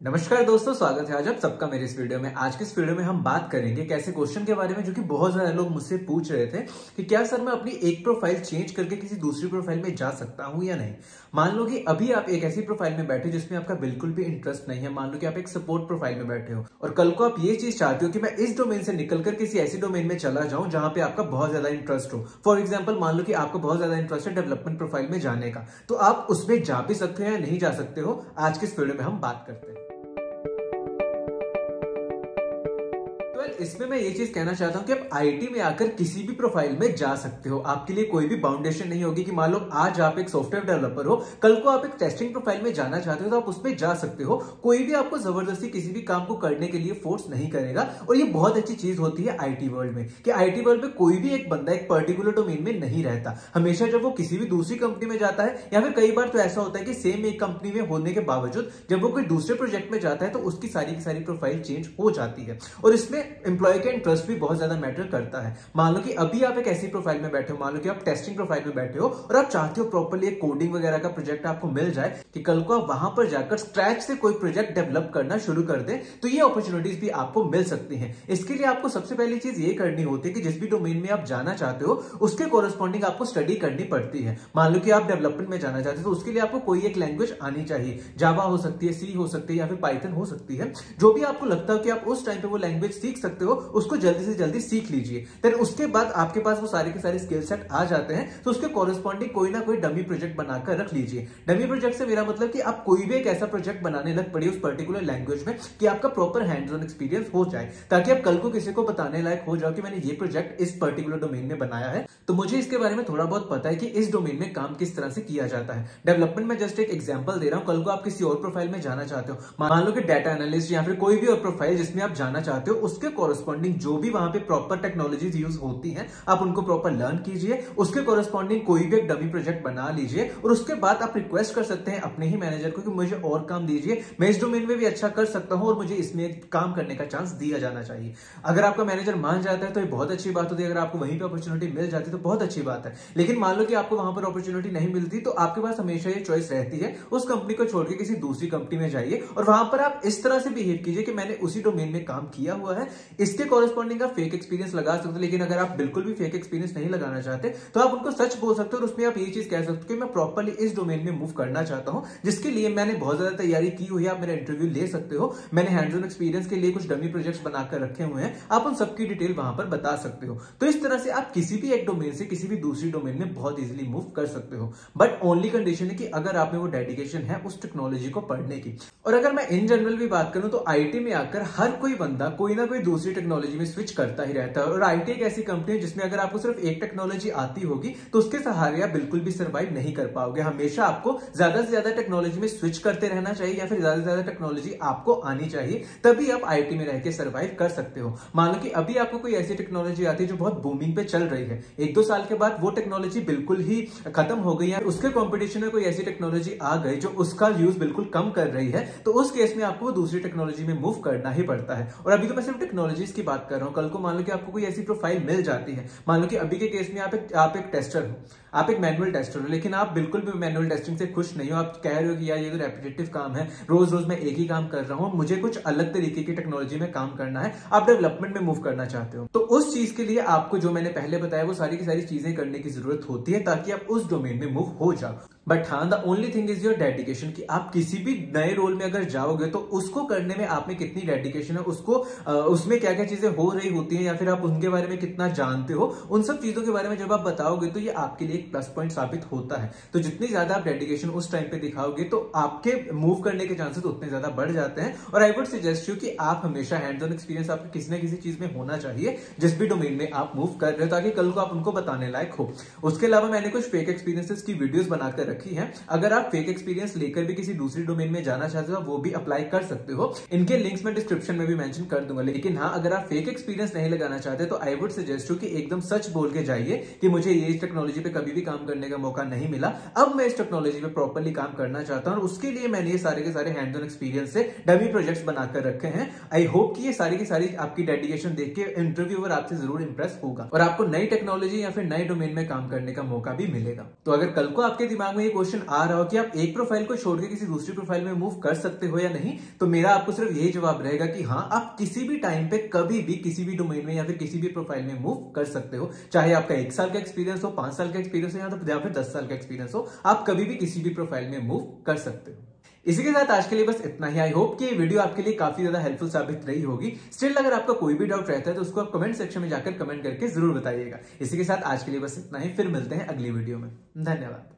नमस्कार दोस्तों, स्वागत है आज आप सबका मेरे इस वीडियो में। आज के इस वीडियो में हम बात करेंगे कैसे क्वेश्चन के बारे में जो कि बहुत ज्यादा लोग मुझसे पूछ रहे थे कि क्या सर मैं अपनी एक प्रोफाइल चेंज करके किसी दूसरी प्रोफाइल में जा सकता हूं या नहीं। मान लो कि अभी आप एक ऐसी प्रोफाइल में बैठे जिसमें आपका बिल्कुल भी इंटरेस्ट नहीं है। मान लो कि आप एक सपोर्ट प्रोफाइल में बैठे हो और कल को आप ये चीज चाहते हो कि मैं इस डोमेन से निकलकर किसी ऐसी डोमेन में चला जाऊं जहां पे आपका बहुत ज्यादा इंटरेस्ट हो। फॉर एग्जाम्पल, मान लो कि आपको बहुत ज्यादा इंटरेस्ट है डेवलपमेंट प्रोफाइल में जाने का, तो आप उसमें जा भी सकते हो या नहीं जा सकते हो। आज के इस वीडियो में हम बात करते हैं। इसमें मैं ये चीज कहना चाहता हूं कि आप आईटी में आकर किसी भी प्रोफाइल में जा सकते हो। आपके लिए कोई भी बाउंडेशन नहीं होगी कि मान लो आज आप एक सॉफ्टवेयर डेवलपर हो, कल को आप एक टेस्टिंग प्रोफाइल में जाना चाहते हो तो आप उसमें जा सकते हो। कोई भी आपको जबरदस्ती किसी भी काम को करने के लिए फोर्स नहीं करेगा। और ये बहुत अच्छी चीज होती है आईटी वर्ल्ड में कि आईटी वर्ल्ड में कोई भी एक बंदा एक पर्टिकुलर डोमेन में नहीं रहता। हमेशा जब वो किसी भी दूसरी कंपनी में जाता है या फिर कई बार तो ऐसा होता है कि सेम एक कंपनी में होने के बावजूद जब वो कोई दूसरे प्रोजेक्ट में जाता है तो उसकी सारी की सारी प्रोफाइल चेंज हो जाती है। और इसमें एम्प्लॉय का इंटरेस्ट भी बहुत ज्यादा मैटर करता है। मान लो कि अभी आप एक ऐसी प्रोफाइल में बैठे हो, मान लो कि आप टेस्टिंग प्रोफाइल में बैठे हो और आप चाहते हो प्रॉपर्ली एक कोडिंग वगैरह का प्रोजेक्ट आपको मिल जाए कि कल को आप वहां पर जाकर स्क्रैच से कोई प्रोजेक्ट डेवलप करना शुरू कर दे, तो ये अपॉर्चुनिटीज भी आपको मिल सकती हैं। इसके लिए आपको सबसे पहली चीज ये करनी होती है कि जिस भी डोमेन में आप जाना चाहते हो उसके कोरस्पॉन्डिंग आपको स्टडी करनी पड़ती है। मान लो कि आप डेवलपमेंट में जाना चाहते हो तो उसके लिए आपको कोई एक लैंग्वेज आनी चाहिए। जावा हो सकती है, सी हो सकती है या फिर पाइथन हो सकती है। जो भी आपको लगता है कि आप उस टाइम पे वो लैंग्वेज सीख सकते हो उसको जल्दी से जल्दी सीख लीजिए। फिर उसके बाद आपके पास वो सारे के सारे स्किल सेट आ जाते हैं तो उसके कॉरेस्पॉन्डिंग कोई ना कोई डमी प्रोजेक्ट बनाकर रख लीजिए। डमी प्रोजेक्ट से मेरा मतलब कि आप कोई भी एक ऐसा प्रोजेक्ट बनाने लग पड़े उस पर्टिकुलर लैंग्वेज में कि आपका प्रॉपर हैंड्स ऑन एक्सपीरियंस हो जाए, ताकि आप कल को किसी को बताने लायक हो जाओ कि मैंने ये प्रोजेक्ट इस पर्टिकुलर डोमेन में बनाया है, तो मुझे इसके बारे में थोड़ा बहुत पता है कि इस डोमेन में काम किस तरह से किया जाता है। डेवलपमेंट में जस्ट एक एग्जांपल दे रहा हूं। कल को आप किसी और प्रोफाइल में जाना चाहते हो, मान लो कि डाटा एनालिस्ट या फिर कोई भी और प्रोफाइल जिसमें आप जाना चाहते हो, उसके कॉरेस्पॉन्डिंग जो भी वहां पे प्रॉपर टेक्नोलॉजीज यूज होती हैं आप उनको प्रॉपर लर्न कीजिए। उसके कॉरेस्पॉन्डिंग कोई भी एक डमी प्रोजेक्ट बना लीजिए और उसके बाद आप रिक्वेस्ट कर सकते हैं अपने ही मैनेजर को कि मुझे और काम दीजिए, मैं इस डोमेन में भी अच्छा कर सकता हूं और मुझे इसमें काम करने का चांस दिया जाना चाहिए। अगर आपका मैनेजर मान जाता है तो ये बहुत अच्छी बात होती है। अगर आपको वहीं पे अपॉर्चुनिटी मिल जाती है तो बहुत अच्छी बात है। लेकिन मान लो कि आपको वहां पर अपॉर्चुनिटी नहीं मिलती तो आपके पास हमेशा ये चॉइस रहती है, उस कंपनी को छोड़ के किसी दूसरी कंपनी में जाइए और वहां पर आप इस तरह से बिहेव कीजिए कि मैंने उसी डोमेन में काम किया हुआ है। इसके कॉरेस्पॉन्डिंग आप फेक एक्सपीरियंस लगा सकते हो। लेकिन अगर आप बिल्कुल भी फेक एक्सपीरियंस नहीं लगाना चाहते तो आप उनको सच बोल सकते हो और उसमें आप ये चीज कह सकते हो कि मैं प्रॉपर्ली इस डोमेन में मूव करना चाहता हूं, जिसके लिए मैंने बहुत ज्यादा तैयारी की हुई है। आप मेरा इंटरव्यू ले सकते हो, मैंने हैंड्स ऑन एक्सपीरियंस के लिए कुछ डमी प्रोजेक्ट्स बनाकर रखे हुए हैं, आप उन सबकी डिटेल वहां पर बता सकते हो। तो इस तरह से आप किसी भी एक डोमेन से किसी भी दूसरी डोमेन में बहुत इजीली मूव कर सकते हो। बट ओनली कंडीशन है कि अगर आप में वो डेडिकेशन है उस टेक्नोलॉजी को पढ़ने की। और अगर मैं इन जनरल भी बात करूं तो आईटी में आकर हर कोई बंदा कोई ना कोई दूसरी टेक्नोलॉजी में स्विच करता ही रहता है। और आईटी एक ऐसी कंपनी है जिसमें अगर आपको सिर्फ एक टेक्नोलॉजी आती होगी तो उसके सहारे आप बिल्कुल भी सर्वाइव नहीं कर पाओगे। हमेशा आपको ज्यादा से ज्यादा टेक्नोलॉजी में स्विच करते रहना चाहिए या फिर ज्यादा से ज्यादा टेक्नोलॉजी आपको आनी चाहिए, तभी आप आईटी में रह के सर्वाइव कर सकते हो। मान लो कि अभी आपको कोई ऐसी टेक्नोलॉजी आती है जो बहुत बूमिंग पे चल रही है, 1-2 साल के बाद वो टेक्नोलॉजी बिल्कुल ही खत्म हो गई है, उसके कॉम्पिटिशन में कोई ऐसी टेक्नोलॉजी आ गई जो उसका यूज बिल्कुल कम कर रही है, तो उस केस में आपको दूसरी टेक्नोलॉजी में मूव करना ही पड़ता है। और अभी तो मैं सिर्फ टेक्नोलॉजीज की बात कर रहा हूं। कल को मान लो कि आपको कोई ऐसी प्रोफाइल मिल जाती है, मान लो कि अभी के केस में आप एक टेस्टर हो, आप एक मैनुअल टेस्टर हो, लेकिन आप बिल्कुल भी मैनुअल टेस्टिंग से खुश नहीं हो। आप कह रहे हो कि यार ये तो रेपिटेटिव काम है, रोज रोज मैं एक ही काम कर रहा हूं, मुझे कुछ अलग तरीके की टेक्नोलॉजी में काम करना है। आप डेवलपमेंट में मूव करना चाहते हो, तो उस चीज के लिए आपको जो मैंने पहले बताया वो सारी की सारी चीजें करने की जरूरत होती है ताकि आप उस डोमेन में मूव हो जाओ। बट हाँ, the only thing is your dedication कि आप किसी भी नए रोल में अगर जाओगे तो उसको करने में आप में कितनी डेडिकेशन है, उसको उसमें क्या क्या चीजें हो रही होती हैं या फिर आप उनके बारे में कितना जानते हो, उन सब चीजों के बारे में जब आप बताओगे तो ये आपके लिए एक प्लस पॉइंट साबित होता है। तो जितनी ज्यादा आप डेडिकेशन उस टाइम पे दिखाओगे तो आपके मूव करने के चांसेस उतने ज्यादा बढ़ जाते हैं। और आई वुड सजेस्ट यू कि आप हमेशा हैंड्स ऑन एक्सपीरियंस आपके किसी ना किसी चीज में होना चाहिए जिस भी डोमेन में आप मूव कर रहे हो, ताकि कल को आप उनको बताने लायक हो। उसके अलावा मैंने कुछ फेक एक्सपीरियंसेस की वीडियोस बनाकर रखी है। अगर आप फेक एक्सपीरियंस लेकर भी किसी दूसरी डोमेन में जाना चाहते हो वो भी अप्लाई कर सकते हो। इनके लिंक्स मैं डिस्क्रिप्शन में भी मेंशन कर दूंगा। लेकिन हाँ, अगर आप फेक एक्सपीरियंस नहीं लगाना चाहते तो आई वुड सजेस्ट यू कि एकदम सच बोल के जाइए कि मुझे ये टेक्नोलॉजी पे कभी भी काम करने का मौका नहीं मिला, अब मैं इस टेक्नोलॉजी पे प्रॉपर्ली काम करना चाहता हूं और उसके लिए मैंने ये सारे के सारे हैंड्स ऑन एक्सपीरियंस से डमी प्रोजेक्ट्स बनाकर रखे हैं। आई होप कि ये सारी की सारी आपकी डेडिकेशन देख के इंटरव्यूअर आपसे जरूर इंप्रेस होगा और आपको नई टेक्नोलॉजी या फिर नए डोमेन में काम करने का मौका भी मिलेगा। तो अगर कल को आपके दिमाग में ये ये क्वेश्चन आ रहा हो कि आप एक प्रोफाइल को छोड़ के किसी दूसरी प्रोफाइल में मूव कर सकते हो या नहीं, तो मेरा आपको सिर्फ यही जवाब रहेगा कि हाँ, आप किसी भी टाइम पे कभी भी किसी भी डोमेन में या फिर किसी भी प्रोफाइल में मूव कर सकते हो। चाहे आपका 1 साल का एक्सपीरियंस हो, 5 साल का एक्सपीरियंस हो या फिर 10 साल का एक्सपीरियंस हो, आप कभी भी किसी भी प्रोफाइल में मूव कर सकते हो। इसी के साथ आज के लिए बस इतना ही। आई होप कि ये वीडियो आपके लिए काफी ज्यादा हेल्पफुल साबित रही होगी। स्टिल अगर आपका कोई भी डाउट रहता है तो उसको आप कमेंट सेक्शन में जाकर कमेंट करके जरूर बताइएगा। इसी के साथ आज के लिए बस इतना ही, फिर मिलते हैं अगली वीडियो में। धन्यवाद।